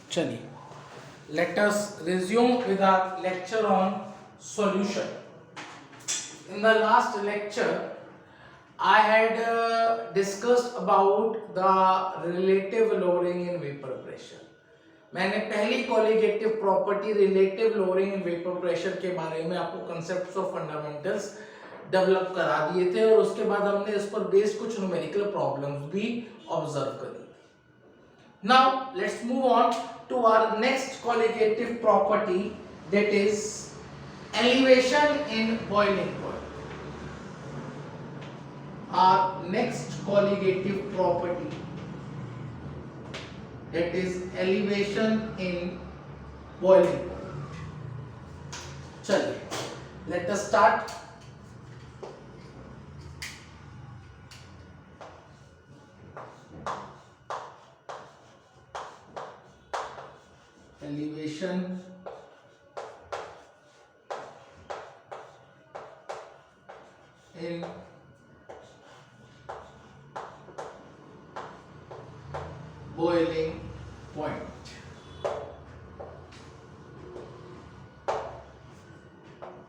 चलिए, let us resume with our lecture on solution. In the last lecture, I had discussed about the relative lowering in vapor pressure. मैंने पहली colligative property relative lowering in vapour pressure के बारे में आपको concepts of fundamentals develop करा दिए थे और उसके बाद हमने इस पर बेस्ड कुछ न्यूमेरिकल प्रॉब्लम्स भी ऑब्जर्व करी थी. Now let's move on to our next colligative property, that is elevation in boiling point. Our next colligative property, that is elevation in boiling point. चलिए, let us start. Elevation in boiling point.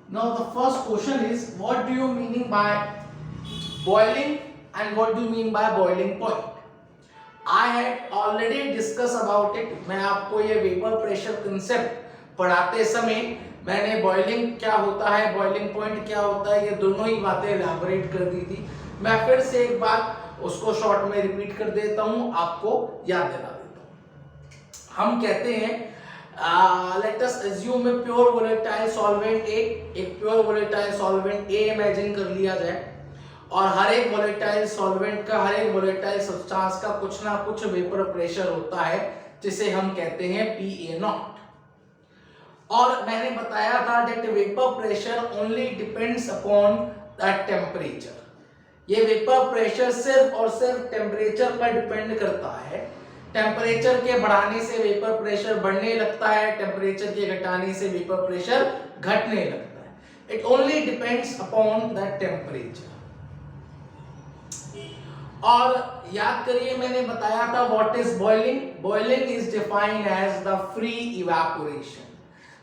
Now the first question is, what do you mean by boiling and what do you mean by boiling point? I had already discussed about it. मैं आपको ये vapour pressure concept पढ़ाते समय मैंने boiling क्या होता है, boiling point क्या होता है, ये दोनों ही बातें एलैबोरेट कर दी थी. मैं फिर से एक बार उसको शॉर्ट में रिपीट कर देता हूँ, आपको याद दिला देता हूँ. हम कहते हैं let us assume a pure volatile solvent A, एक pure volatile solvent A imagine कर लिया जाए और हर एक वोलेटाइल सॉल्वेंट का, हर एक वोलेटाइल सब्सटेंस का कुछ ना कुछ वेपर प्रेशर होता है जिसे हम कहते हैं PA0. और मैंने बताया था that vapour pressure only depends upon the temperature. ये वेपर प्रेशर सिर्फ और सिर्फ टेम्परेचर पर डिपेंड करता है. टेम्परेचर के बढ़ाने से वेपर प्रेशर बढ़ने लगता है, टेम्परेचर के घटाने से वेपर प्रेशर घटने लगता है. It only depends upon the temperature. और याद करिए, मैंने बताया था what is boiling. Boiling is defined as the free evaporation.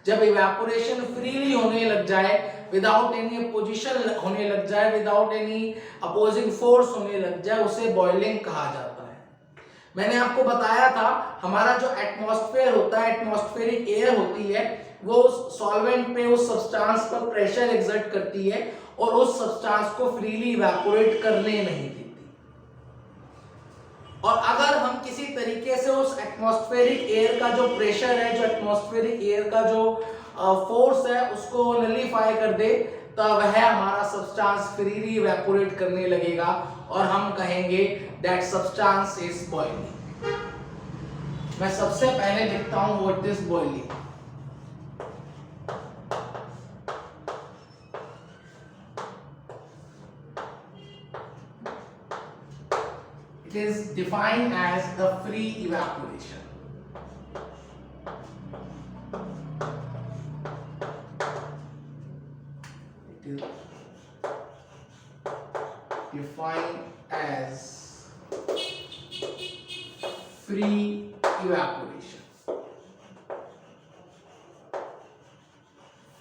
जब इवेपोरेशन फ्रीली होने लग जाए, विदाउट एनी अपोजिशन होने लग जाए, विदाउट एनी अपोजिंग फोर्स होने लग जाए, उसे बॉइलिंग कहा जाता है. मैंने आपको बताया था हमारा जो एटमॉस्फेयर होता है, एटमॉस्फेरिक एयर होती है, वो उस सॉल्वेंट पे, उस सब्सटेंस पर प्रेशर एक्सर्ट करती है और उस सब्सटेंस को फ्रीली इवेपोरेट करने नहीं देती. और अगर हम किसी तरीके से उस एटमॉस्फेरिक एयर का जो प्रेशर है, जो एटमॉस्फेरिक एयर का जो फोर्स है, उसको नलीफाई कर दे, तब वह हमारा सब्सटेंस फ्रीली इवेपोरेट करने लगेगा और हम कहेंगे दैट सब्सटेंस इज बॉइलिंग. मैं सबसे पहले लिखता हूं what is boiling. It is defined as the free evaporation. It is defined as free evaporation.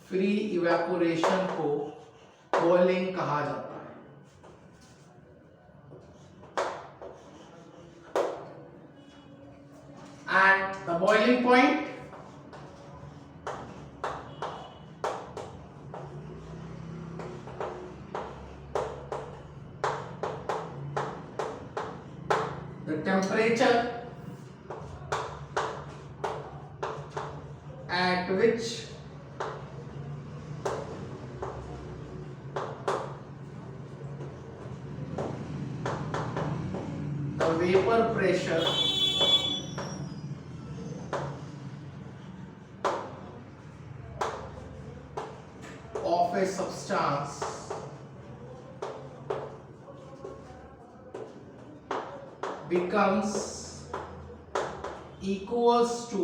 Free evaporation को बॉइलिंग कहा जाता है. And the boiling point, the temperature at which the vapor pressure of a substance becomes equals to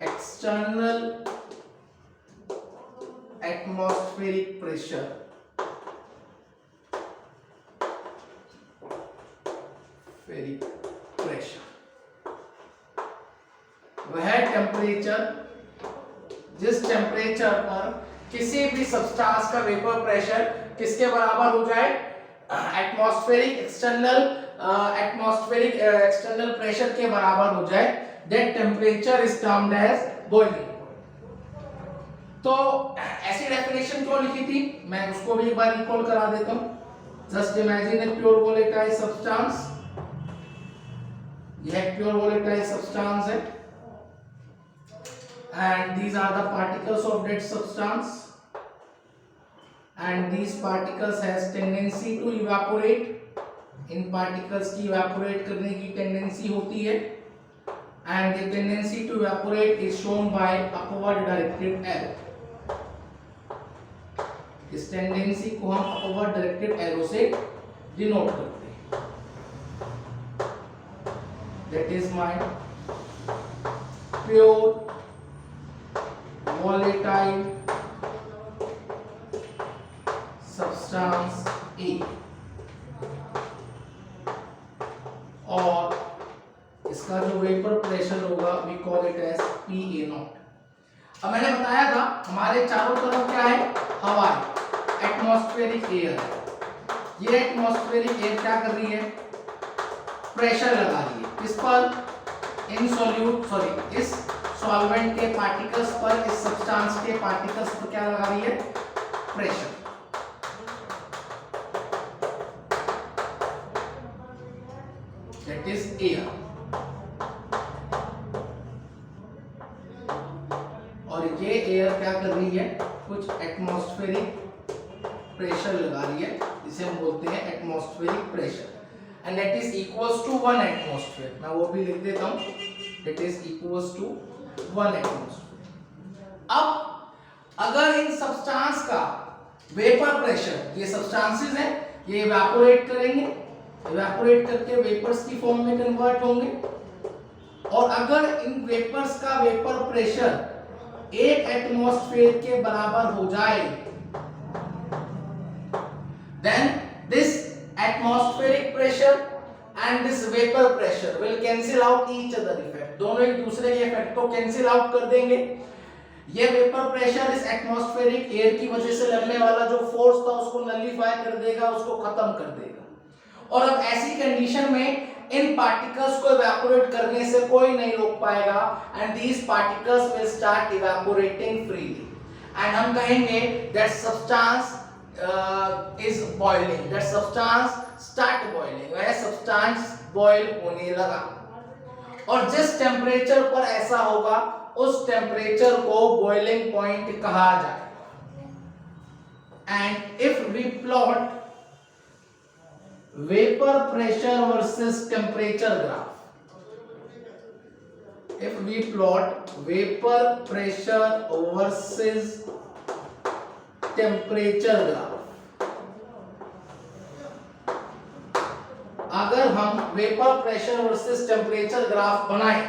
external pressure वह temperature जिस temperature पर किसी भी substance का वेपर प्रेशर किसके बराबर हो जाए, एटमॉस्फेरिक एक्सटर्नल प्रेशर के बराबर हो जाए, that temperature is termed as boiling. तो ऐसी डेफिनेशन क्यों लिखी थी, मैं उसको भी एक बार रिकॉल करा देता हूं। जस्ट इमेजिन ए प्योर वोलेटाइल सब्सटेंस, यह प्योर वोलेटाइल सब्सटेंस है and these are the particles of that substance and these particles has tendency to evaporate, in particles की evaporate करने की tendency होती है and the tendency to evaporate is shown by upward directed arrow। इस tendency को हम upward directed arrow से denote करते हैं। that is my pure volatile substance A और इसका जो वेपर प्रेशर होगा we call it as PA0। अब मैंने बताया था हमारे चारों तरफ क्या है, हवा है, एटमॉस्फेरिक एयर है। ये एटमॉस्फेरिक एयर क्या कर रही है, प्रेशर लगा रही है किस पर, इस सॉल्वेंट के पार्टिकल्स पर, इस सब्सटेंस के पार्टिकल्स पर क्या लगा रही है, प्रेशर। That is air. और ये एयर क्या कर रही है, कुछ एटमॉस्फेरिक प्रेशर लगा रही है, जिसे हम बोलते हैं atmospheric pressure and that is equals to 1 atmosphere. मैं वो भी लिख देता हूं, that is equals to 1 atmosphere. अब अगर इन सब्सटेंस का वेपर प्रेशर, ये सब्सटेंसेस हैं, ये इवेपोरेट करेंगे, इवेपोरेट करके वेपर्स की फॉर्म में कन्वर्ट होंगे, और अगर इन वेपर्स का वेपर प्रेशर 1 एटमॉस्फेयर के बराबर हो जाए, then this atmospheric pressure and this vapor pressure will cancel out each other effect। दोनों एक दूसरे के इफेक्ट को कैंसिल आउट कर देंगे। ये वेपर प्रेशर इस एटमॉस्फेरिक एयर की वजह से लगने वाला जो फोर्स था उसको नलिफाई कर देगा, उसको खत्म कर देगा। और अब ऐसी कंडीशन में इन पार्टिकल्स को इवेपोरेट करने से कोई नहीं रोक पाएगा and these particles will start evaporating freely and हम कहेंगे that substance is boiling, that substance start boiling, वह सब्सटेंस बॉयल होने लगा। और जिस टेम्परेचर पर ऐसा होगा उस टेम्परेचर को बॉइलिंग पॉइंट कहा जाएगा। And if we plot vapour pressure versus temperature graph, if we plot vapor pressure versus temperature graph, अगर हम vapour pressure versus temperature graph बनाएं,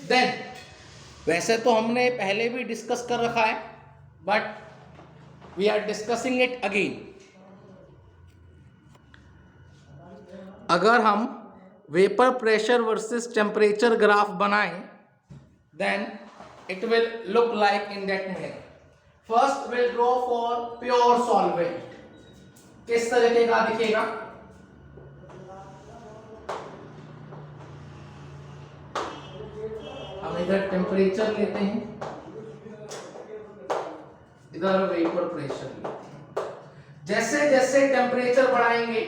देन वैसे तो हमने पहले भी डिस्कस कर रखा है but we are discussing it again. अगर हम vapour pressure versus temperature graph बनाएं, then it will look like in that manner. First will draw for pure solvent. किस तरीके का दिखेगा, हम इधर टेम्परेचर लेते हैं, इधर वेपर प्रेशर लेते हैं। जैसे जैसे टेम्परेचर बढ़ाएंगे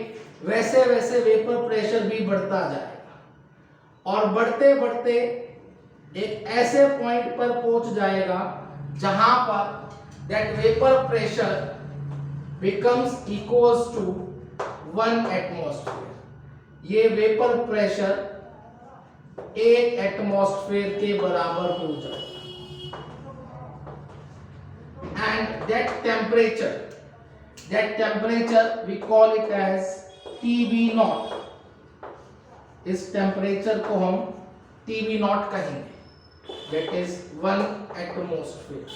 वैसे वैसे वेपर प्रेशर भी बढ़ता जाएगा और बढ़ते बढ़ते एक ऐसे पॉइंट पर पहुंच जाएगा जहां पर that vapour pressure becomes equals to 1 atmosphere. ये वेपर प्रेशर 1 एटमॉस्फेयर के बराबर हो जाएगा and that temperature we call it as TB0। इस टेम्परेचर को हम TB0 कहेंगे, दैट इज 1 एटमॉस्फेयर।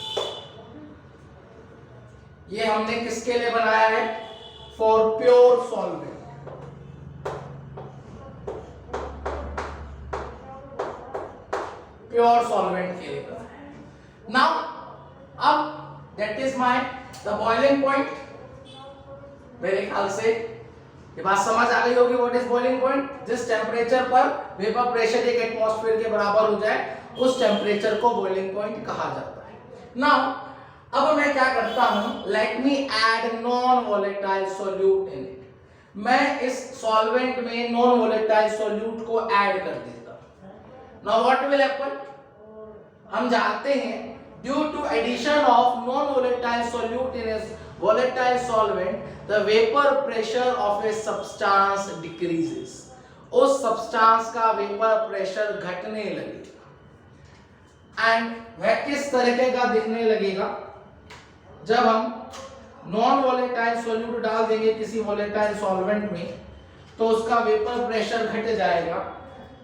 ये हमने किसके लिए बनाया है? For pure solvent. Pure solvent के लिए बनाया है। नाउ अब that is my the boiling point. मेरे ख्याल से ये बात समझ आ गई होगी। What is boiling point? जिस टेम्परेचर पर वेपर प्रेशर एक एटमॉस्फेयर के बराबर हो जाए उस टेम्परेचर को बॉइलिंग पॉइंट कहा जाता है। नाउ अब मैं क्या करता हूं, let me add non volatile solute in it. मैं इस सॉल्वेंट में नॉन वोलेटाइल सॉल्यूट को ऐड कर देता हूं। Now what will happen? हम जानते हैं due to addition of non volatile solute in a volatile solvent the vapor pressure of a substance decreases। उस सब्सटेंस का वेपर प्रेशर घटने लगेगा। एंड वह किस तरीके का दिखने लगेगा? जब हम नॉन वोलेटाइल सॉल्यूट डाल देंगे किसी वोलेटाइल सॉल्वेंट में तो उसका वेपर प्रेशर घट जाएगा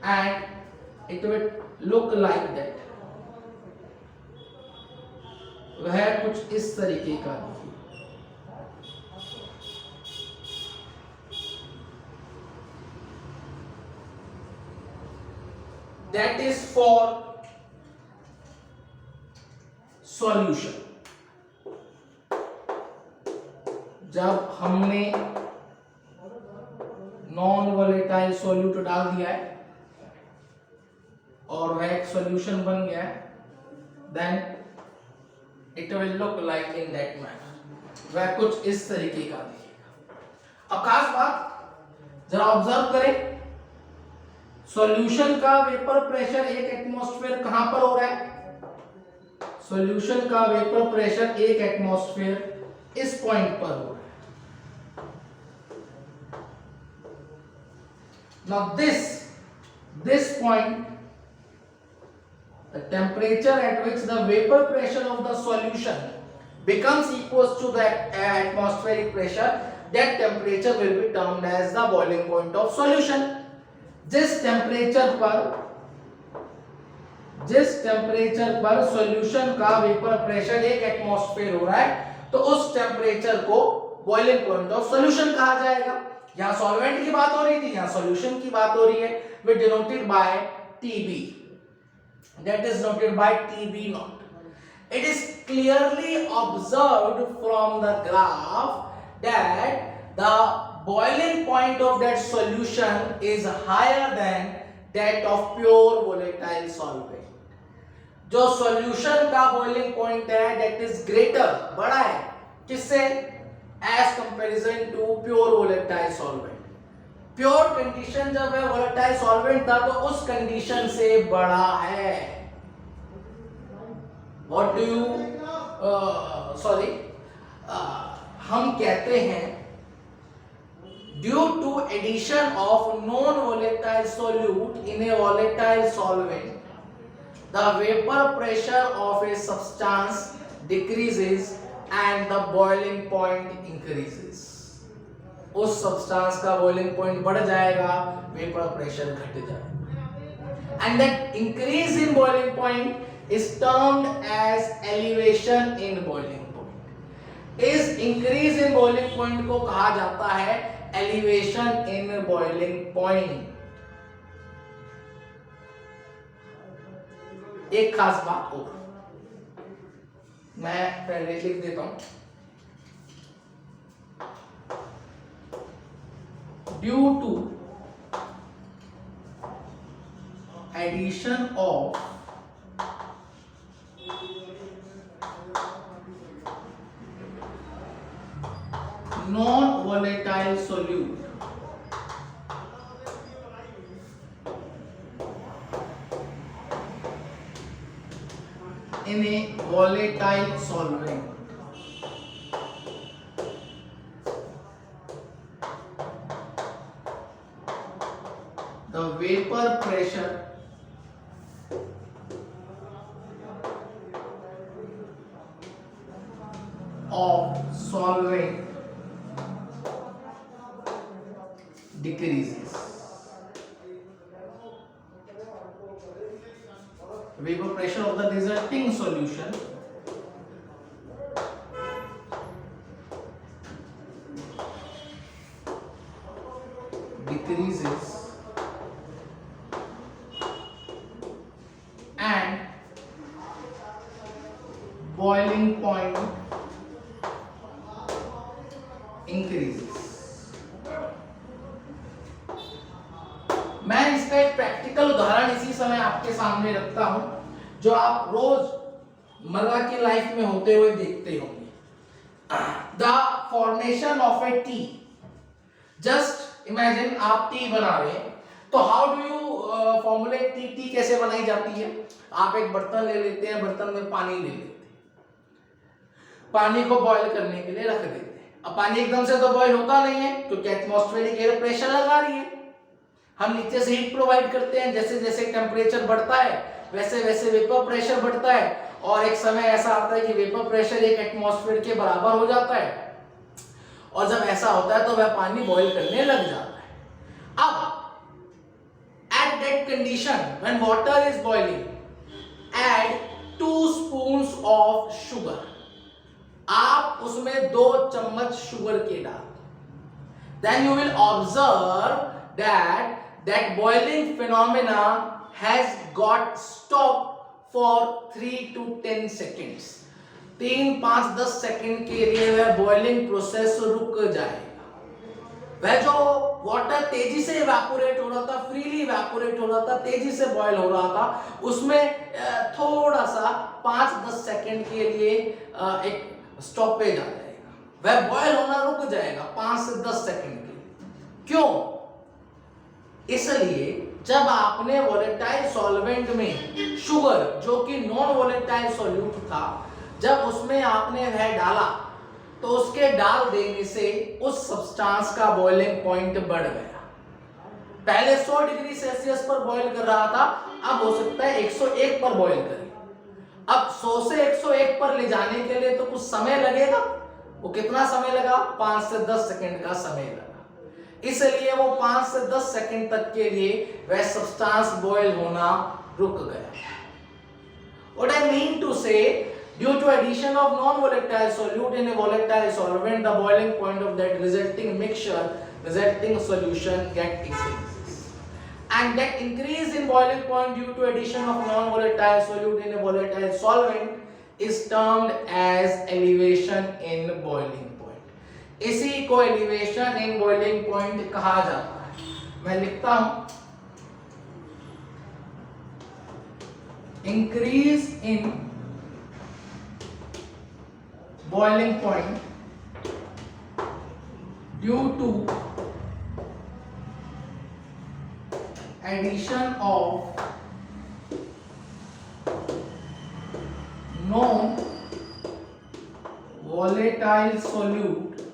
and it will look like that. वह कुछ इस तरीके का दिखेगा। That is for solution। जब हमने नॉन वोलेटाइल सॉल्यूट डाल दिया है और वह एक सॉल्यूशन बन गया है, then it will look like in that manner। वह कुछ इस तरीके का दिखेगा। अब खास बात जरा ऑब्जर्व करें, सॉल्यूशन का वेपर प्रेशर एक एटमॉस्फेयर कहां पर हो रहा है? सॉल्यूशन का वेपर प्रेशर एक एटमॉस्फेयर इस पॉइंट पर हो रहा है। Now this point, the temperature at which the vapor pressure of the solution becomes equals to the atmospheric pressure, that temperature will be termed as the boiling point of solution। जिस temperature पर solution का vapour pressure एक atmosphere हो रहा है तो उस temperature को बॉइलिंग पॉइंट ऑफ सॉल्यूशन कहा जाएगा। यहां सॉल्वेंट की बात हो रही थी, यहां सॉल्यूशन की बात हो रही है। We denoted by TB, that is noted by TB naught। It is clearly observed from the graph that the boiling point of that solution is higher than that of pure volatile solvent। जो solution का boiling point है that is greater, बड़ा है किससे? as comparison to pure volatile solvent। pure condition जब है volatile solvent था तो उस condition से बड़ा है। what do you हम कहते हैं due to addition of non-volatile solute in a volatile solvent, the vapor pressure of a substance decreases and the boiling point increases। उस substance का boiling point बढ़ जाएगा, vapor pressure घट जाएगा। And that increase in boiling point is termed as elevation in boiling point। इस increase in boiling point को कहा जाता है elevation in boiling point। एक खास बात और मैं पहले लिख देता हूं, due to addition of non-volatile solute in a volatile solvent, the vapor pressure of solvent decreases। Vapor pressure of the resulting solution decreases and boiling point increases. मैं इसका एक प्रैक्टिकल उदाहरण इसी समय आपके सामने रखता हूं जो आप रोज मर्रा की लाइफ में होते हुए देखते होंगे। The formation of A T, just imagine आप टी बना रहे हैं, तो how do you formulate T? T कैसे बनाई जाती है? आप एक बर्तन ले लेते हैं, बर्तन में पानी ले लेते हैं, पानी को बॉईल करने के लिए रख देते हैं। अब पानी एकदम से तो बॉईल होता नहीं है क्योंकि एटमॉस्फेरिक एयर प्रेशर लगा रही है। हम नीचे से हीट प्रोवाइड करते हैं, जैसे जैसे टेम्परेचर बढ़ता है वैसे वैसे वेपर प्रेशर बढ़ता है, और एक समय ऐसा आता है कि वेपर प्रेशर एक एटमॉस्फेयर के बराबर हो जाता है, और जब ऐसा होता है तो वह पानी बॉईल करने लग जाता है। अब at that condition when water is boiling, add 2 spoons of sugar. आप उसमें 2 चम्मच शुगर के डाल, then you will observe that boiling phenomena has got stopped for 3 to 10 seconds. 3, 5, 10 second के लिए वह बॉइलिंग प्रोसेस रुक जाएगा। वह जो वाटर तेजी से इवेपोरेट हो रहा था, फ्रीली इवेपोरेट हो रहा था, तेजी से बॉयल हो रहा था, उसमें थोड़ा सा 5-10 सेकेंड के लिए एक स्टॉपेज आ जाएगा। वह बॉयल होना रुक जाएगा 5 से 10 सेकेंड के लिए। क्यों? इसलिए जब आपने वोलेटाइल सॉल्वेंट में शुगर, जो कि नॉन वोलेटाइल सॉल्यूट था, जब उसमें आपने वह डाला तो उसके डाल देने से उस सब्सटेंस का बॉइलिंग पॉइंट बढ़ गया। पहले 100 डिग्री सेल्सियस पर बॉईल कर रहा था, अब हो सकता है 101 पर बॉईल करे। अब 100 से 101 पर ले जाने के लिए तो कुछ समय लगेगा। वो कितना समय लगा? 5 से 10 सेकंड का समय लगा। इसलिए वो 5 से 10 सेकंड तक के लिए वह सब्सटेंस बॉईल होना रुक गया। What I mean to say, due to addition of non-volatile solute in a volatile solvent, the boiling point of that resulting mixture, resulting solution increases. And that increase in boiling point due to addition of non-volatile solute in a volatile solvent is termed as elevation in boiling point. इसी को elevation in boiling point कहा जाता है। मैं लिखता हूं, increase in boiling point due to addition of non volatile solute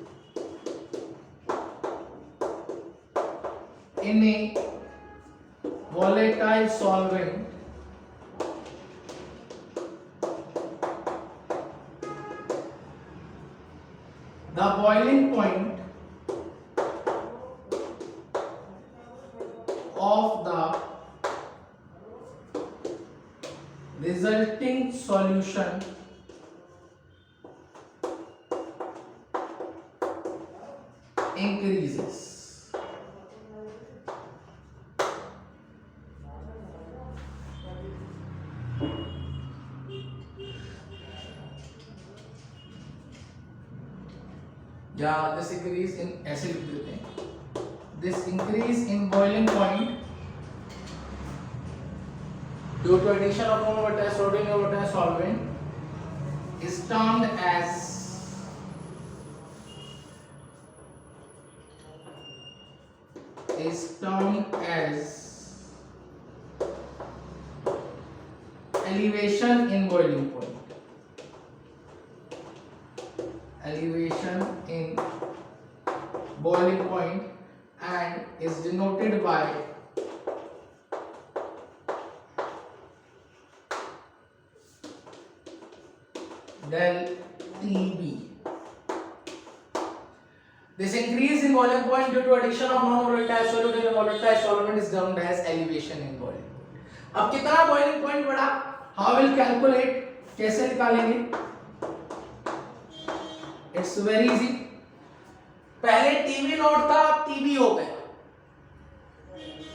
in a volatile solvent the boiling point of the resulting solution increases. या this increase in, ऐसे लिख देते हैं, this increase in boiling point due to addition of non-volatile sodium or volatile solvent is termed as elevation in boiling point. Elevation in boiling point and is denoted by del TB. This increase in boiling point due to addition of non-volatile solute in a volatile solvent is termed as elevation in boiling point. अब कितना boiling point बढ़ा? How will calculate? कैसे निकालेंगे? It's very easy. पहले TB naught था, अब TB हो गया।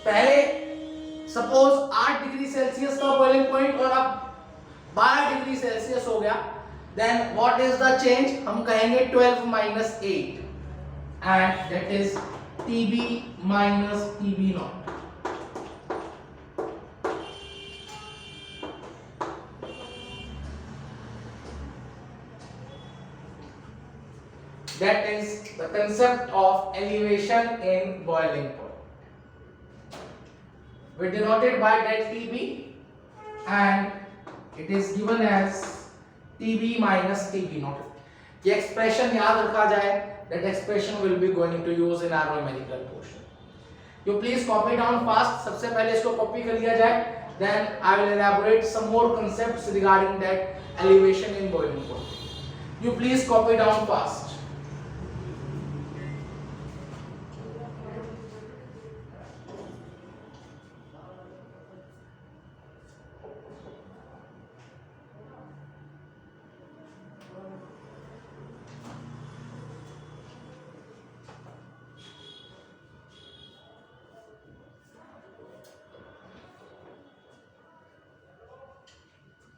पहले सपोज 8 डिग्री सेल्सियस का बॉइलिंग पॉइंट और अब 12 डिग्री सेल्सियस हो गया, then what is the change? हम कहेंगे 12 minus 8 and that is TB minus TB naught. That is the concept of elevation in boiling point. We denote it by that TB and it is given as TB minus TB naught. ये expression याद रखा जाए, that expression will be going to use in our numerical portion. You please copy down fast. सबसे पहले इसको copy कर लिया जाए, then I will elaborate some more concepts regarding that elevation in boiling point. You please copy down fast.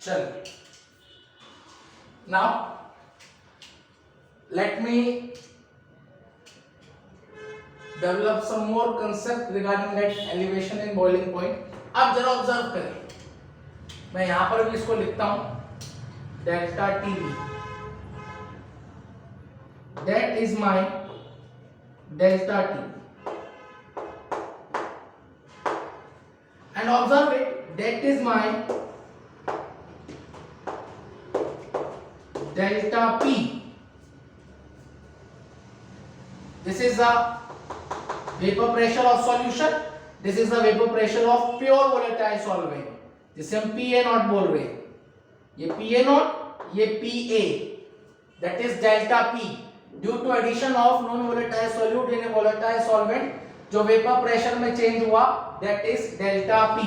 चलिए, now let me develop some more concept regarding that elevation in boiling point. अब जरा observe करें, मैं यहां पर भी इसको लिखता हूं delta TB, that is my delta T, and observe it, that is my delta P. This is the vapor pressure of solution, this is the vapor pressure of pure volatile solvent, जिसे हम PA not बोल रहे हैं, ये PA not, ये PA, that is delta P. Due to addition of non-volatile solute in a volatile solvent, जो vapor pressure में change हुआ, that is delta P.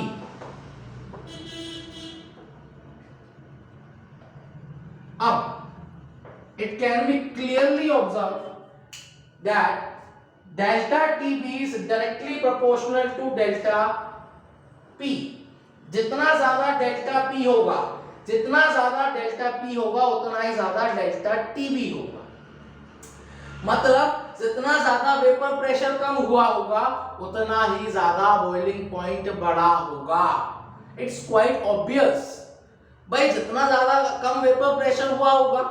अब it can be clearly observed that delta TB is directly proportional to delta P. जितना ज्यादा delta P होगा, जितना ज्यादा delta P होगा उतना ही ज्यादा डेल्टा TB होगा. मतलब जितना ज्यादा वेपर प्रेशर कम हुआ होगा उतना ही ज्यादा बॉइलिंग पॉइंट बड़ा होगा. It's quite obvious. भाई जितना ज्यादा कम वेपर प्रेशर हुआ होगा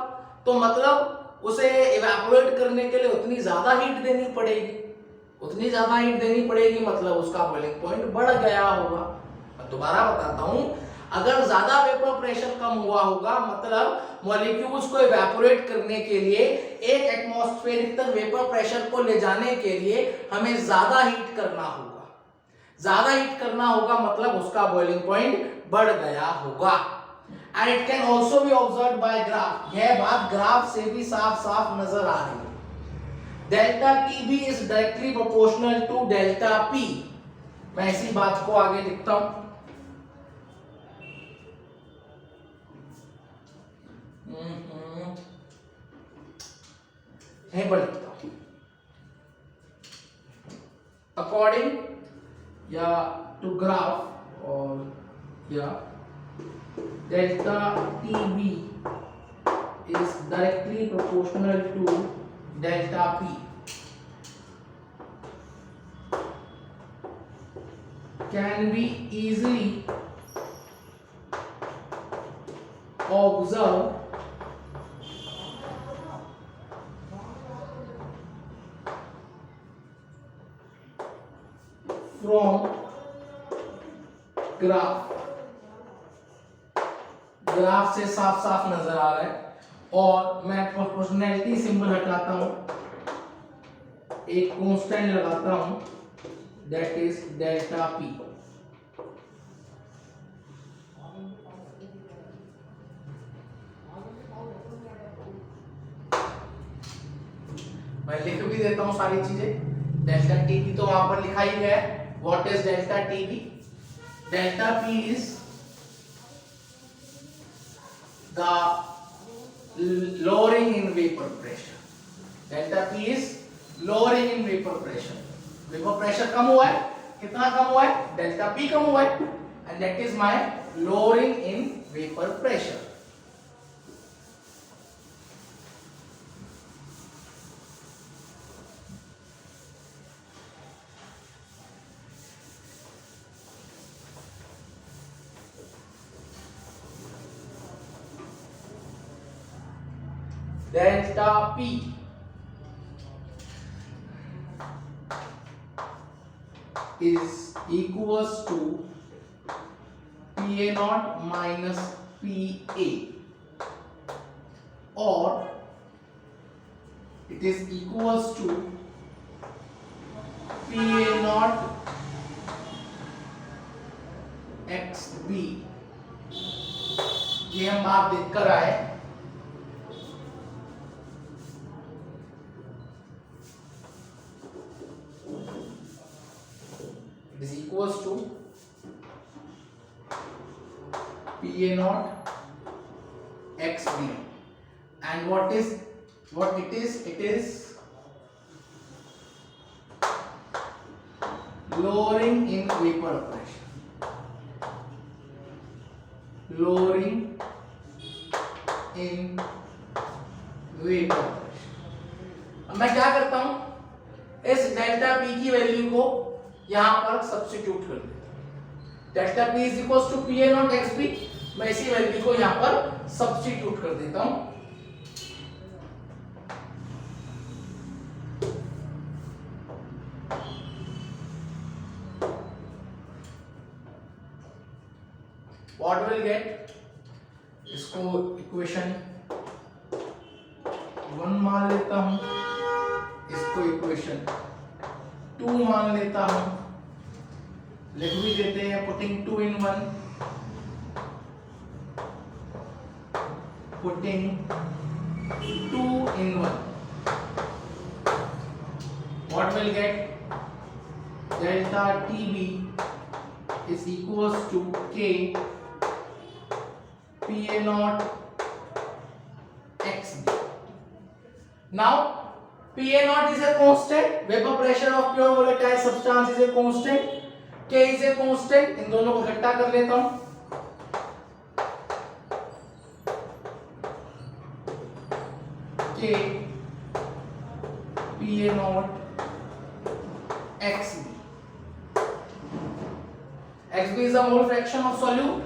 तो मतलब उसे इवेपोरेट करने के लिए उतनी ज्यादा हीट देनी पड़ेगी, उतनी ज्यादा हीट देनी पड़ेगी, मतलब उसका बॉइलिंग पॉइंट बढ़ गया होगा. मैं दोबारा बताता हूं, अगर ज्यादा वेपर प्रेशर कम हुआ होगा मतलब मॉलिक्यूल्स को इवेपोरेट करने के लिए एक एटमॉस्फेरिक तक वेपर प्रेशर को ले जाने के लिए हमें ज्यादा हीट करना होगा. ज्यादा हीट करना होगा मतलब उसका बॉइलिंग पॉइंट बढ़ गया होगा. And it can also be observed by graph. यह बात ग्राफ से भी साफ-साफ नजर आ रही है. Delta TB is directly proportional to delta P. मैं इसी बात को आगे लिखता हूं. यहीं पर लिखता हूं. According या to graph और या delta TB is directly proportional to delta P. Can be easily observed from graph. Graph से साफ साफ नजर आ रहा है. और मैं प्रोपोर्शनैलिटी सिंबल हटाता हूं, एक कांस्टेंट लगाता हूं, दैट इज डेल्टा P. मैं लिख भी देता हूं सारी चीजें. डेल्टा TB तो वहां पर लिखा ही गया है. What is delta TB? Delta P is the lowering in vapor pressure. Delta P is lowering in vapor pressure. Vapor pressure कम हुआ है कितना कम हुआ है, डेल्टा पी कम हुआ है, and that is my lowering in vapour pressure. Delta P is equals to PA naught minus PA, or it is equals to PA naught XB. ये हम बात देख कर आए. Is equals to PA naught XB, and what it is? It is lowering in vapor pressure. Lowering in vapor pressure. अब मैं क्या करता हूं, इस डेल्टा पी की वैल्यू को यहां पर सब्स्टिट्यूट कर देता हूं. Delta P is equal to P A naught x P. मैं इसी वैल्यू को यहां पर सब्स्टिट्यूट कर देता हूं. व्हाट विल गेट, इसको इक्वेशन 1 मान लेता हूं, इसको इक्वेशन 2 मान लेता हूं. लिख भी देते हैं, putting 2 in 1, putting 2 in 1. What will get? Delta TB is equals to K PA naught XB. Now PA naught is a constant, vapor pressure of pure volatile substance is a constant, K is a constant. इन दोनों को इकट्ठा कर लेता हूं. K PA naught XB. XB is a mole fraction of solute.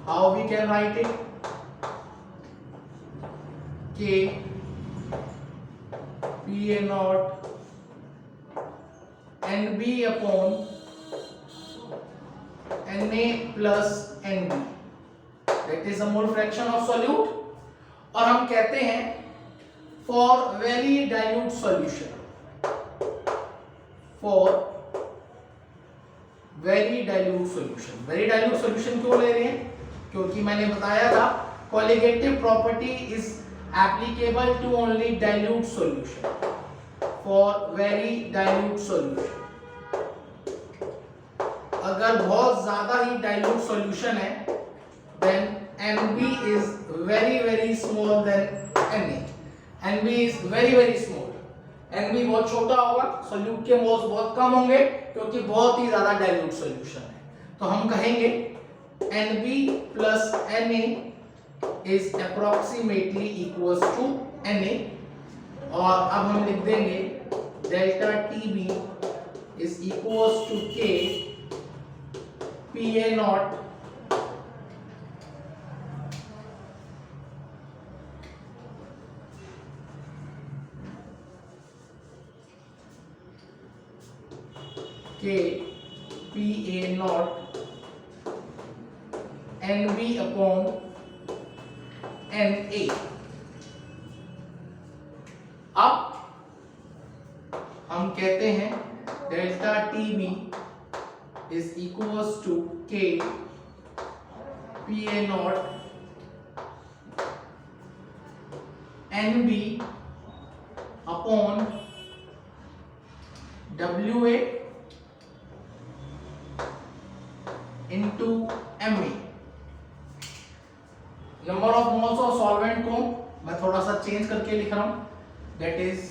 How we can write it? K PA naught NB upon Na plus NB. That is a mole fraction of solute. और हम कहते हैं for very dilute solution, for very dilute solution. Very dilute solution क्यों ले रहे हैं? क्योंकि मैंने बताया था colligative property is applicable to only dilute solution. For very dilute solution, अगर बहुत ज्यादा ही dilute solution है, then NB is very small than Na. NB is very small. NB बहुत छोटा होगा, solute के मोल्स बहुत कम होंगे क्योंकि बहुत ही ज्यादा dilute solution है. तो हम कहेंगे NB plus Na is approximately equals to Na. और अब हम लिख देंगे delta TB is equals to K PA naught K PA naught NB upon Na. अब हम कहते हैं delta TB is equals to K PA naught NB upon WA into MA. Number of moles of solvent को मैं थोड़ा सा change करके लिख रहा हूं. That is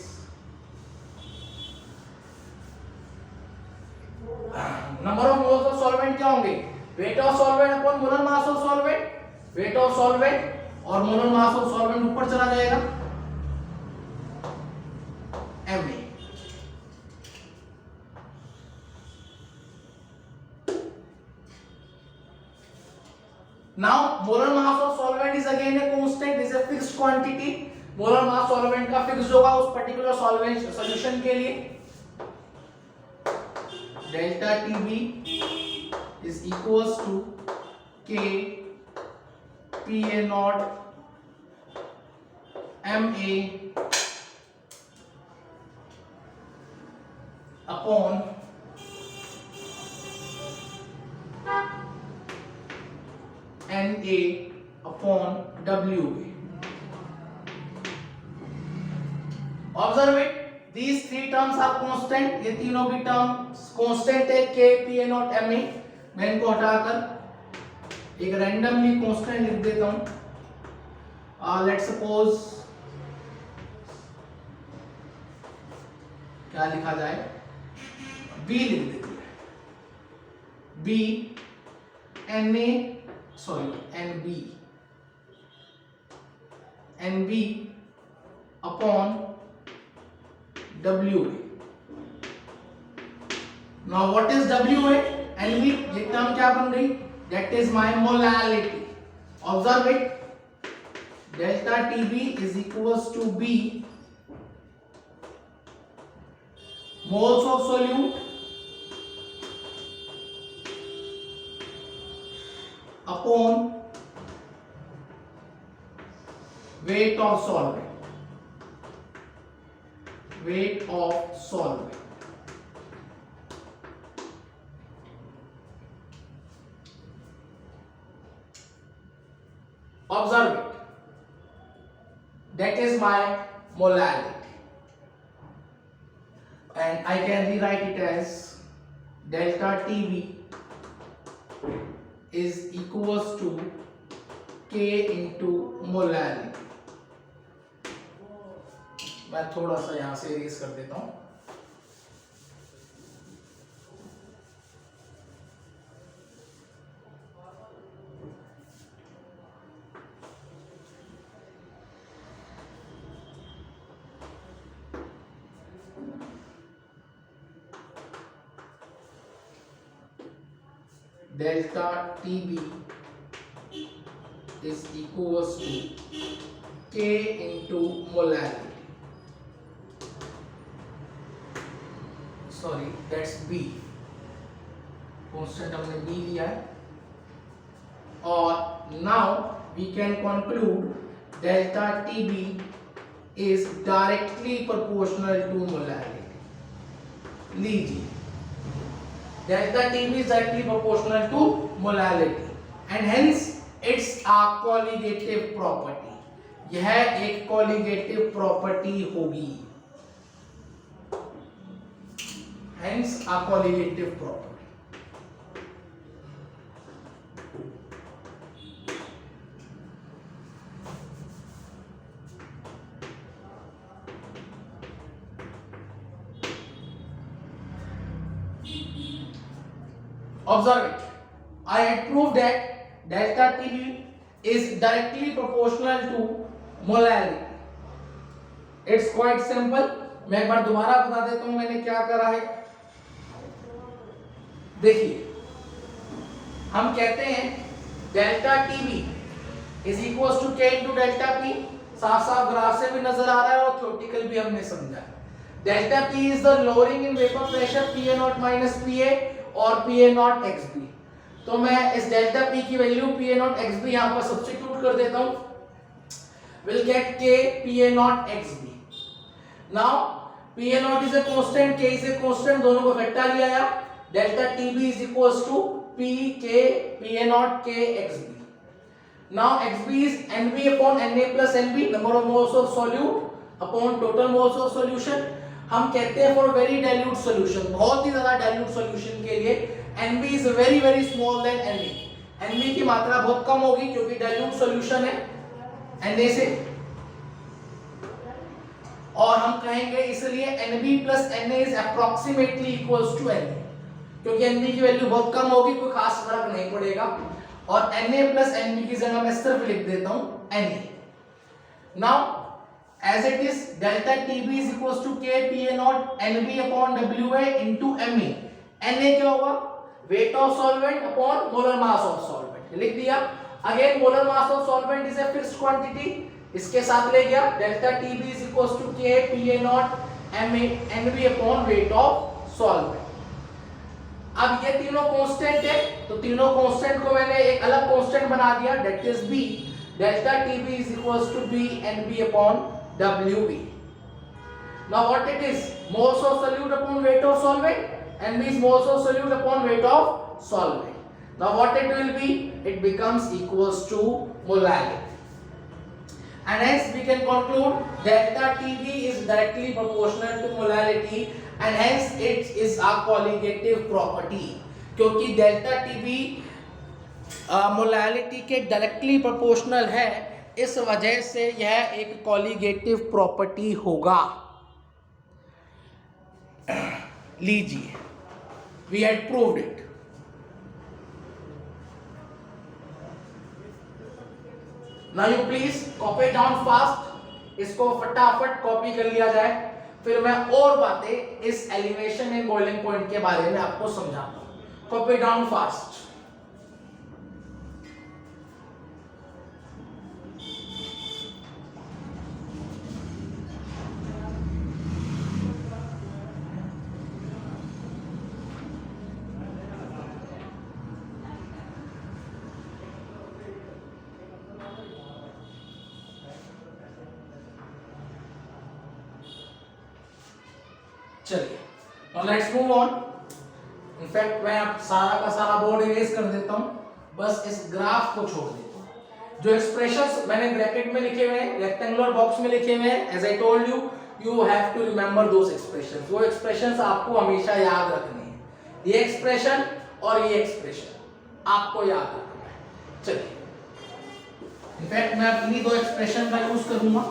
weight of solvent और मोलर मास ऑफ सॉल्वेंट ऊपर चला जाएगा Ma. Now molar mass of solvent is again a constant, is a fixed quantity. Molar mass solvent का फिक्स होगा उस पर्टिकुलर सॉल्वेंट सॉल्यूशन के लिए. Delta Tb is equals to K Pa naught Ma upon Na upon Wa. Observe it. These three terms are constant. ये तीनों की term constant है. K Pa naught Ma. मैं इनको हटाकर एक रैंडमली constant लिख देता हूं. Let's suppose क्या लिखा जाए, B लिख देते हैं. B NB upon WA. Now what is WA? NB, ये टर्म क्या बन गई? That is my molality. Observe it. Delta Tb is equals to B moles of solute upon weight of solvent. Weight of solvent. Observe it. That is my molality. And I can rewrite it as delta Tb is equals to K into molality. मैं थोड़ा सा यहां से erase कर देता हूं. Delta Tb is equals to K into molality. Sorry, that's B. Constant हमने B लिया है. और now we can conclude delta Tb is directly proportional to molality. लीजिए, delta Tb is directly proportional to molality and hence it's a colligative property. यह एक colligative property होगी. Hence a colligative property. Observe it. I had proved that delta Tb is directly proportional to molality. It's quite simple. मैं एक बार दोबारा बता देता हूं मैंने क्या करा है. देखिए, हम कहते हैं delta Tb is equal to K into delta P. साफ साफ ग्राफ से भी नजर आ रहा है और थ्योरेटिकल भी हमने समझा. Delta P is the lowering in vapour pressure Pa not minus Pa और Pa नॉट xb. तो मैं इस डेल्टा P की वैल्यू Pa नॉट xb यहां पर सब्स्टिट्यूट कर देता हूं. Will get K Pa not xb. Now Pa not is a constant, K is a constant, दोनों को इकट्ठा लिया है. Delta Tb is equals to Pk Pa naught K xb. Now xb is Nb upon Na plus Nb, number of moles of solute upon total moles of solution. हम कहते हैं for very dilute solution, बहुत ही ज़्यादा dilute solution के लिए Nb is very very small than Na. Nb की मात्रा बहुत कम होगी क्योंकि dilute solution है Na से. और हम कहेंगे इसलिए Nb plus Na is approximately equals to Na. क्योंकि Nb की वैल्यू बहुत कम होगी, कोई खास फर्क नहीं पड़ेगा. और Na प्लस Nb की जगह मैं सिर्फ लिख देता हूं Na. Now as it is delta TB is equals to K PA naught NB upon WA into ME. Na क्या होगा? Weight of solvent upon molar mass of solvent. लिख दिया. Again molar mass of solvent is a fixed quantity. इसके साथ ले गया. Delta TB is equals to K PA naught MA NB upon weight of solvent. अब ये तीनों constant है, तो तीनों कांस्टेंट को मैंने एक अलग कांस्टेंट बना दिया, that is B. Delta TB is equals to B NB upon WB. Now what it is? Moles of solute upon weight of solvent. NB is moles of solute upon weight of solvent. Now what it will be? It becomes equals to molality. And hence we can conclude delta TB is directly proportional to molality and hence it is a colligative property. क्योंकि delta TB molality के directly proportional है, इस वजह से यह एक colligative property होगा. लीजिए, we had proved it. Now you please copy down fast. इसको फटाफट कॉपी कर लिया जाए, फिर मैं और बातें इस एलिवेशन एंड बॉइलिंग पॉइंट के बारे में आपको समझाता हूं. Copy down fast. चलिए, now let's move on. In fact मैं अब सारा का सारा बोर्ड इरेज कर देता हूं, बस इस ग्राफ को छोड़ देता हूं. जो एक्सप्रेशंस मैंने ब्रैकेट में लिखे हुए हैं, रेक्टेंगुलर बॉक्स में लिखे हुए हैं, as I told you, you have to remember those expressions. वो एक्सप्रेशंस आपको हमेशा याद रखनी है. ये एक्सप्रेशन और ये एक्सप्रेशन आपको याद रखना है. चलिए, इनफैक्ट मैं अपनी दो एक्सप्रेशन का यूज करूंगा.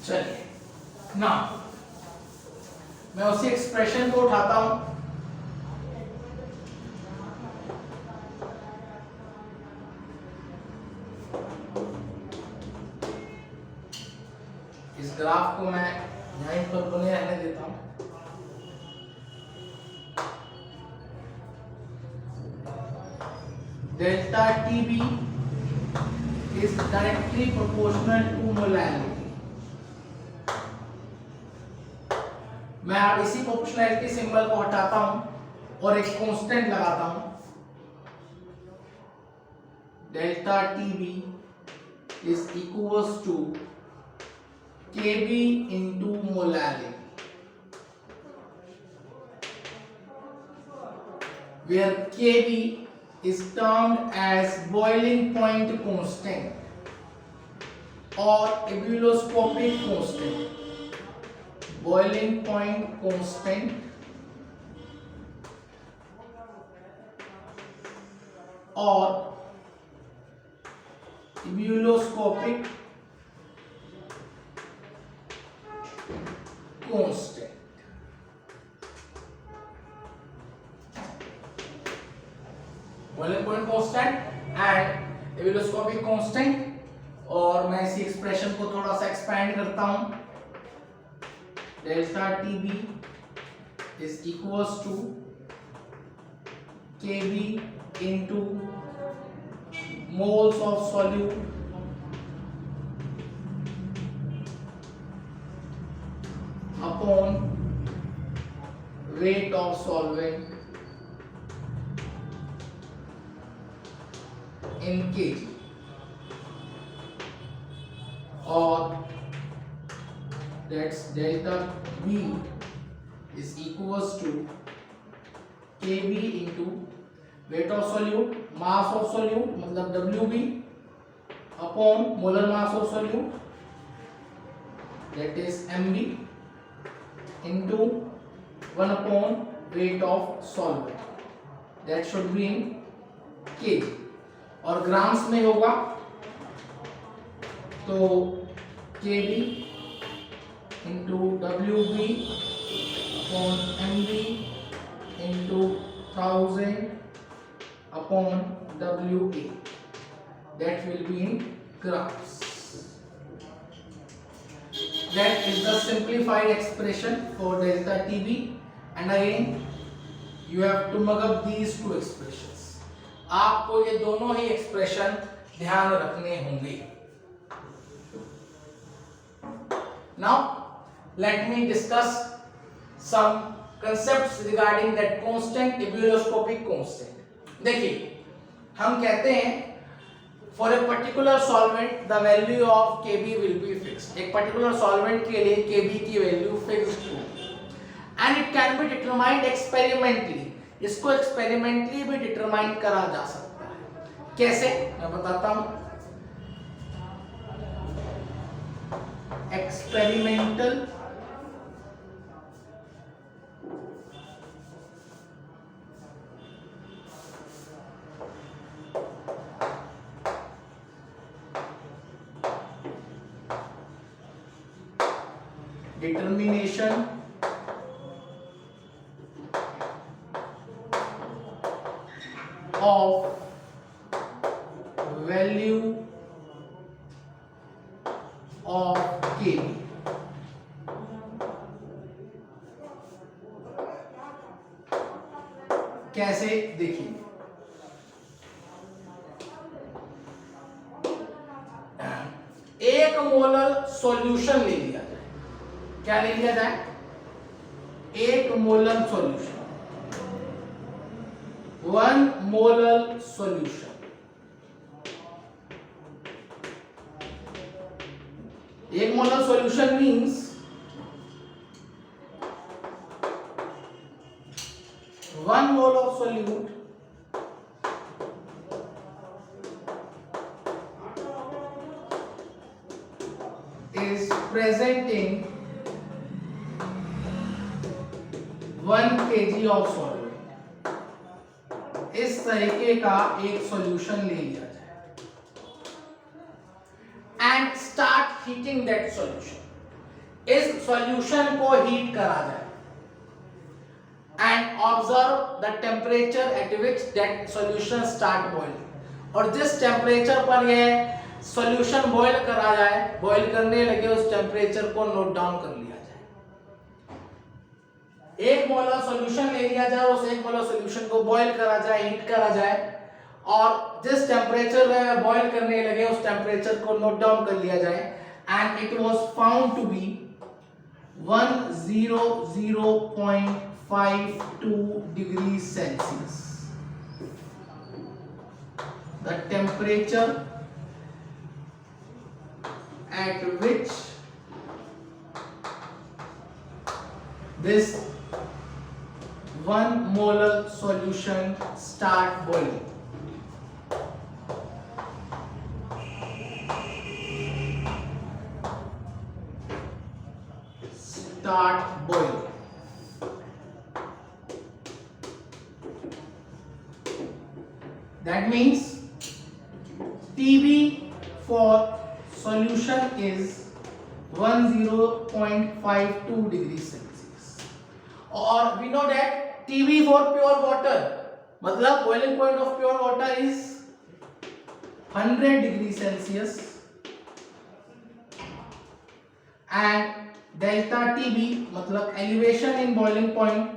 चलिए, ना मैं उसी एक्सप्रेशन को उठाता हूं. इस ग्राफ को मैं यहीं पर बने रहने देता हूं. Delta TB is directly proportional to molality. मैं अब इसी प्रोपोर्शनैलिटी सिंबल को हटाता हूं और एक कांस्टेंट लगाता हूं. Delta TB is equals to KB into molality, where Kb is termed as boiling point constant or ebullioscopic constant. Boiling point constant or ebullioscopic constant. Boiling point constant and ebullioscopic constant. और मैं इसी expression को थोड़ा सा expand करता हूं. Delta TB is equals to KB into moles of solute upon weight of solvent in kg. और that's delta B is equals to KB into weight of solute, mass of solute मतलब WB upon molar mass of solute, that is MB into 1 upon weight of solvent, that should be in kg. और grams में होगा तो KB into WB upon MB into 1000 upon WA, that will be in grams. That is the simplified expression for delta TB, and again you have to mug up these two expressions. आपको ये दोनों ही expression ध्यान रखने होंगे. Now let me discuss some concepts regarding that constant, ebullioscopic constant. देखिए हम कहते हैं for a particular solvent the value of Kb will be fixed. एक particular solvent के लिए Kb की value fixed होगी and it can be determined experimentally. इसको experimentally भी determine करा जा सकता है. कैसे मैं बताता हूँ. Experimental determination of value of Kb. कैसे देखिए, एक मोलर सॉल्यूशन ले लिया जाए. क्या ले लिया जाए? एक मोलर सॉल्यूशन, 1 मोलर सॉल्यूशन. एक molar solution means 1 mole of solute is present in 1 kg of solvent. इस तरीके का एक सॉल्यूशन ले लिया जाए and start heating that solution. इस सॉल्यूशन को हीट करा जाए and observe the temperature at which that solution start boiling. और जिस टेम्परेचर पर यह सॉल्यूशन बॉईल करा जाए, बॉईल करने लगे, उस टेम्परेचर को नोट डाउन कर लिया जाए. एक मोलर सॉल्यूशन ले लिया जाए, उस एक मोलर सॉल्यूशन को बॉईल करा जाए, हीट करा जाए, और जिस टेम्परेचर में बॉईल करने लगे उस टेम्परेचर को नोट डाउन कर लिया जाए. And it was found to be 100.52 degrees Celsius. The temperature at which this 1 molar solution start boiling. Start boiling. That means TB for solution is 10.52 degrees Celsius. Or we know that TB for pure water, मतलब boiling point of pure water is 100 degrees Celsius and delta TB मतलब elevation in boiling point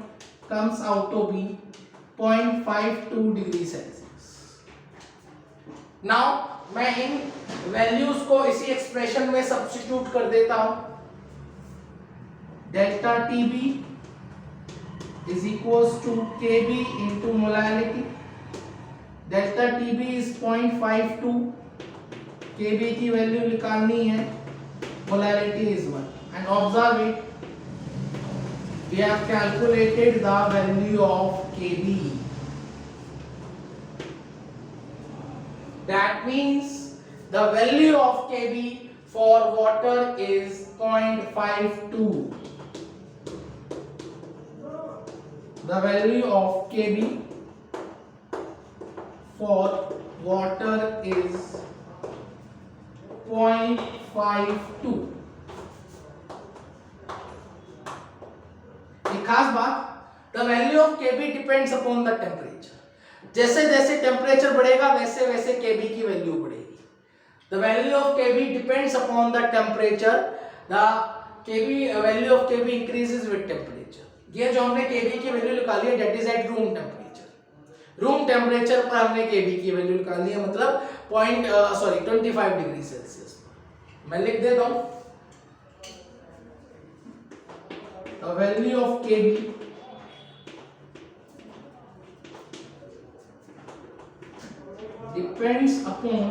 comes out to be 0.52 degrees Celsius. Now मैं इन values को इसी expression में substitute कर देता हूं. Delta TB is equals to Kb into molality. Delta Tb is 0.52. Kb की value निकालनी है. Molality is 1. And observe it. We have calculated the value of Kb. That means the value of Kb for water is 0.52. The value of Kb for water is 0.52. एक खास बात, the value of Kb depends upon the temperature. जैसे जैसे temperature बढ़ेगा वैसे वैसे Kb की value बढ़ेगी. The value of Kb depends upon the temperature. The Kb value of Kb increases with temperature. ये जो हमने Kb की वैल्यू निकाली है that is at room temperature. Room temperature पर हमने Kb की वैल्यू निकाली है, मतलब 25 डिग्री सेल्सियस. मैं लिख देता हूं the value of Kb depends upon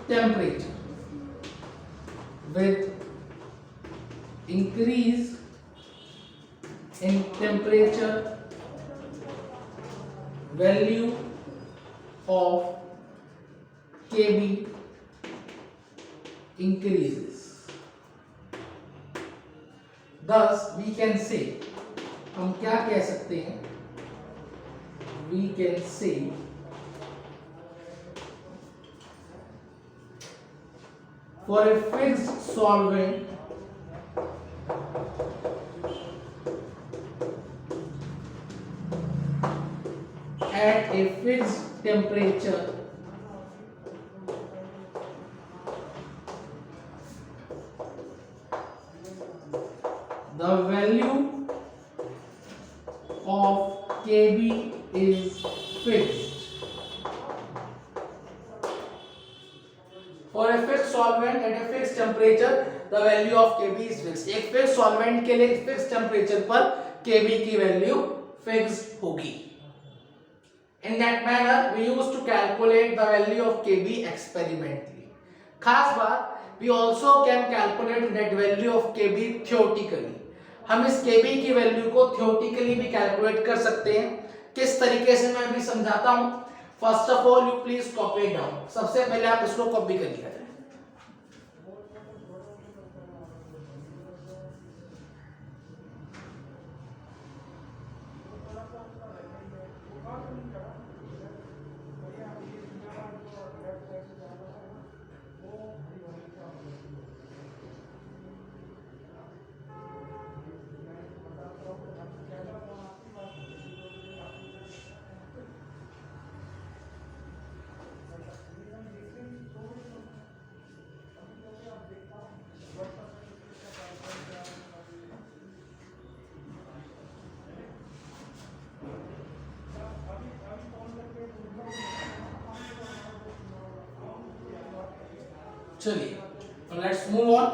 temperature. With increase in temperature, value of Kb increases. Thus we can say, हम क्या कह सकते हैं, we can say for a fixed solvent at a fixed temperature, the value of Kb is fixed. For a fixed solvent at a fixed temperature, the value of Kb is fixed. एक fixed solvent के लिए fixed temperature पर Kb की value fixed होगी. In that manner, we used to calculate the value of Kb experimentally. खास बात, we also can calculate that value of Kb theoretically. हम इस Kb की वैल्यू को theoretically भी कैलकुलेट कर सकते हैं. किस तरीके से मैं भी समझाता हूं. First of all you please copy it down. सबसे पहले आप इसको कॉपी कर लिया जाए. चलिए लेट्स मूव ऑन.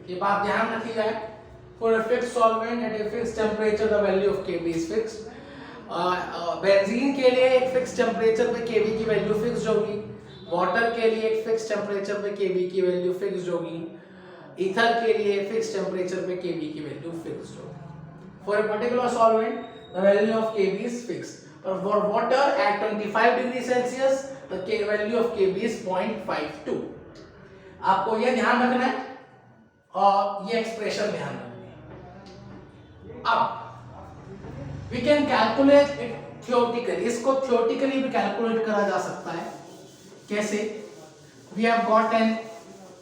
ये बात ध्यान रखी जाए. For a fixed solvent at a fixed temperature the value of Kb is fixed. Benzene के लिए एक फिक्स्ड टेम्परेचर पे Kb की वैल्यू फिक्स्ड होगी. वाटर के लिए एक फिक्स्ड टेम्परेचर पे Kb की वैल्यू फिक्स्ड होगी. ईथर के लिए फिक्स्ड टेम्परेचर पे Kb की वैल्यू फिक्स्ड होगी. For a particular solvent the value of Kb is fixed. और for water at 25 degree Celsius the value of Kb is 0.52. आपको यह ध्यान रखना है और ये एक्सप्रेशन ध्यान रखना है. अब we can calculate it theoretically, इसको थियोरेटिकली भी कैलकुलेट करा जा सकता है। कैसे? We have got an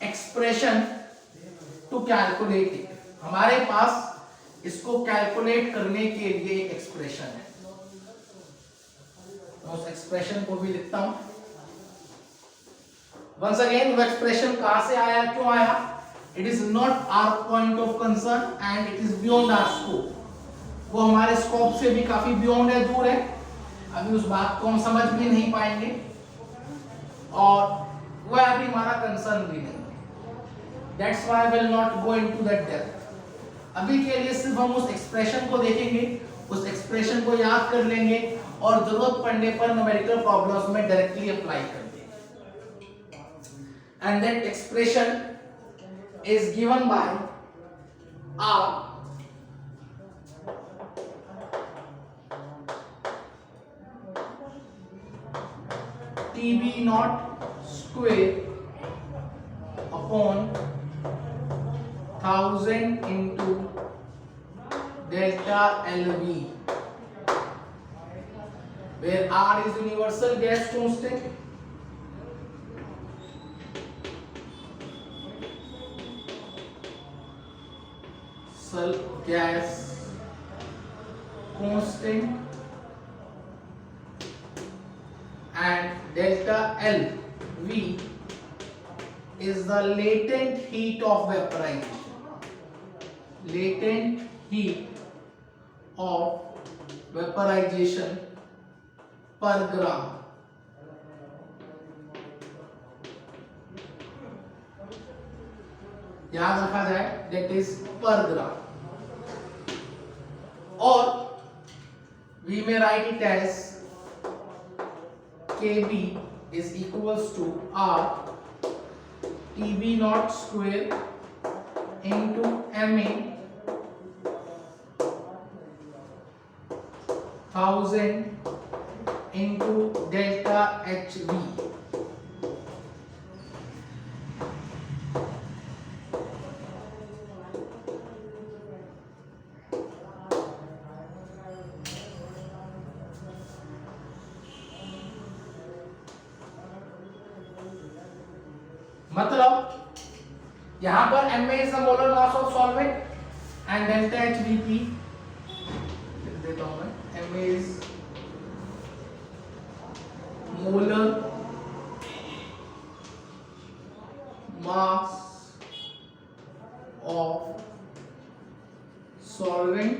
expression to calculate it, हमारे पास इसको कैलकुलेट करने के लिए एक एक्सप्रेशन है। मैं उस एक्सप्रेशन को भी लिखता हूं। वंस अगेन, वो एक्सप्रेशन कहां से आया, क्यों आया? It is not our point of concern and it is beyond our scope, वो हमारे स्कोप से भी काफी बियॉन्ड है, दूर है, अभी उस बात को हम समझ भी नहीं पाएंगे और वह अभी हमारा कंसर्न भी नहीं है। That's why I will not go into that depth. अभी के लिए सिर्फ हम उस एक्सप्रेशन को देखेंगे, उस एक्सप्रेशन को याद कर लेंगे और जरूरत पड़ने पर न्यूमेरिकल प्रॉब्लम्स में डायरेक्टली अप्लाई कर देंगे। And that expression is given by R TB naught square upon 1000 into delta LV, where R is universal gas constant, gas constant, and delta L V is the latent heat of vaporization. Latent heat of vaporization per gram. याद रखा जाए, that is per gram. और we may write it as Kb is equals to R TB naught square into Ma 1000 into delta HV. मतलब यहां पर Ma is the molar mass of solvent and delta HVP देता हूं मैं, Ma is molar mass of solvent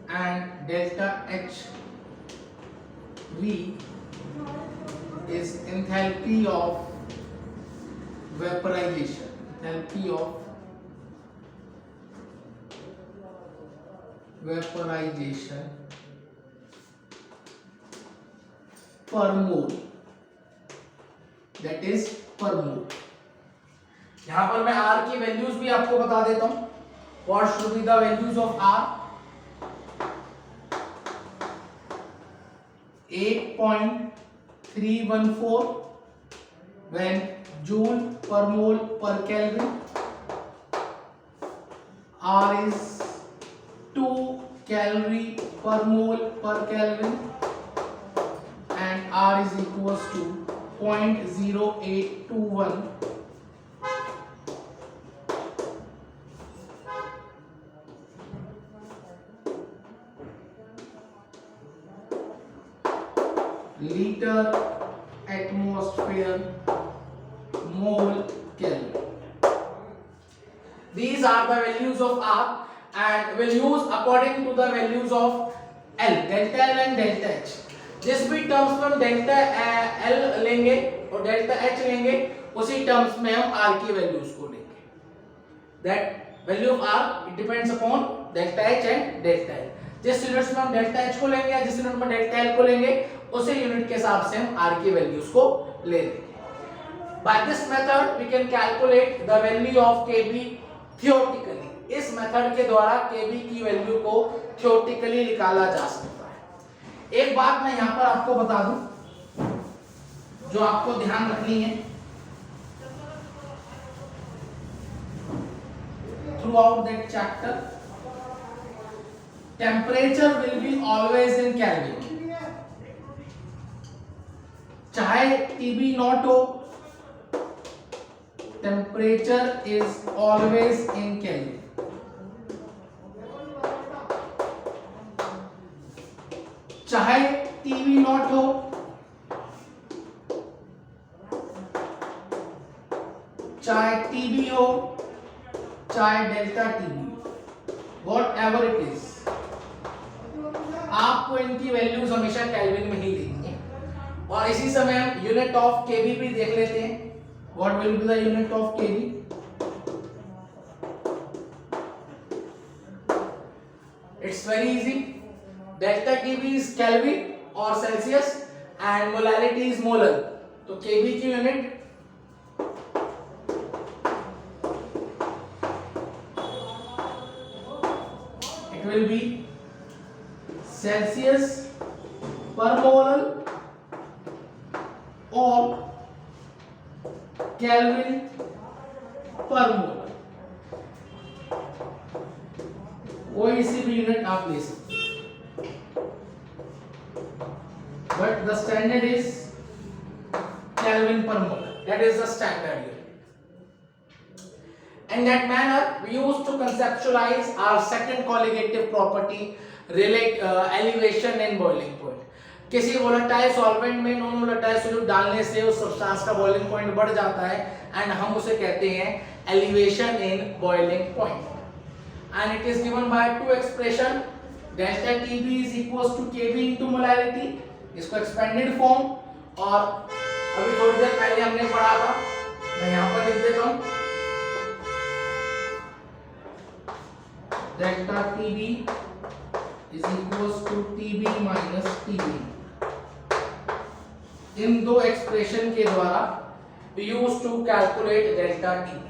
and delta HV is enthalpy of vaporization, enthalpy of vaporization per mole, that is per mole. यहां पर मैं R की values भी आपको बता देता हूं. What should be the values of R? 8.314 when joule per mole per Kelvin. R is 2 calorie per mole per Kelvin and R is equals to 0.0821 liter atmosphere mole Kelvin. These are the values of R and will use according to the values of L, delta L and delta H. जिस भी terms में हम delta L लेंगे और delta H लेंगे उसी terms में हम R की वैल्यूज को लेंगे. That value of R it depends upon delta H and delta L. जिस यूनिट्स में हम डेल्टा H को लेंगे या जिस यूनिट में डेल्टा L को लेंगे उसी यूनिट के हिसाब से हम R की वैल्यूज को ले लेंगे. By this method we can calculate the value of Kb theoretically. इस मेथड के द्वारा Kb की वैल्यू को theoretically निकाला जा सकता है. एक बात मैं यहाँ पर आपको बता दूं जो आपको ध्यान रखनी है throughout that chapter. Temperature will be always in kelvin, चाहे टीबी नॉट हो, temperature is always in kelvin. चाहे टीबी नॉट हो, चाहे टीबी हो, चाहे delta TB, what ever it is, आपको इनकी वैल्यूज हमेशा केल्विन में ही देनी है। और इसी समय हम यूनिट ऑफ केवी भी देख लेते हैं। What will be the unit of KV? It's very easy, delta KV is kelvin और Celsius and molarity is molar. तो केवी की unit it will be Celsius per mole or Kelvin per mole, कोई सी भी unit आप ले सकते हैं, but the standard is Kelvin per mole, that is the standard unit. In that manner, we used to conceptualize our second colligative property, elevation and boiling point. किसी volatile solvent में non volatile solute डालने से उस substance का boiling point बढ़ जाता है and हम उसे कहते हैं elevation in boiling point. And it is given by two expression, delta Tb is equals to Kb into molarity, इसको एक्सपेंडेड फॉर्म, और अभी थोड़ी देर पहले हमने पढ़ा था, मैं यहाँ पर लिख देता हूँ, delta Tb is equals to Tb minus Tb। इन दो एक्सप्रेशन के द्वारा we used to calculate delta Tb।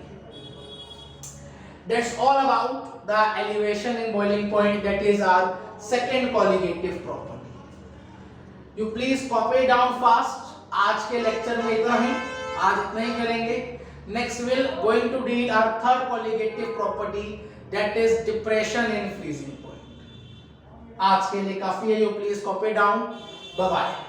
That's all about the elevation and boiling point, that is our second colligative property. You please copy down fast। आज के lecture में इतना ही, आज इतना ही करेंगे। Next we'll going to deal our third colligative property, that is depression in freezing point। आज के लिए काफी है, you please copy down। Bye bye।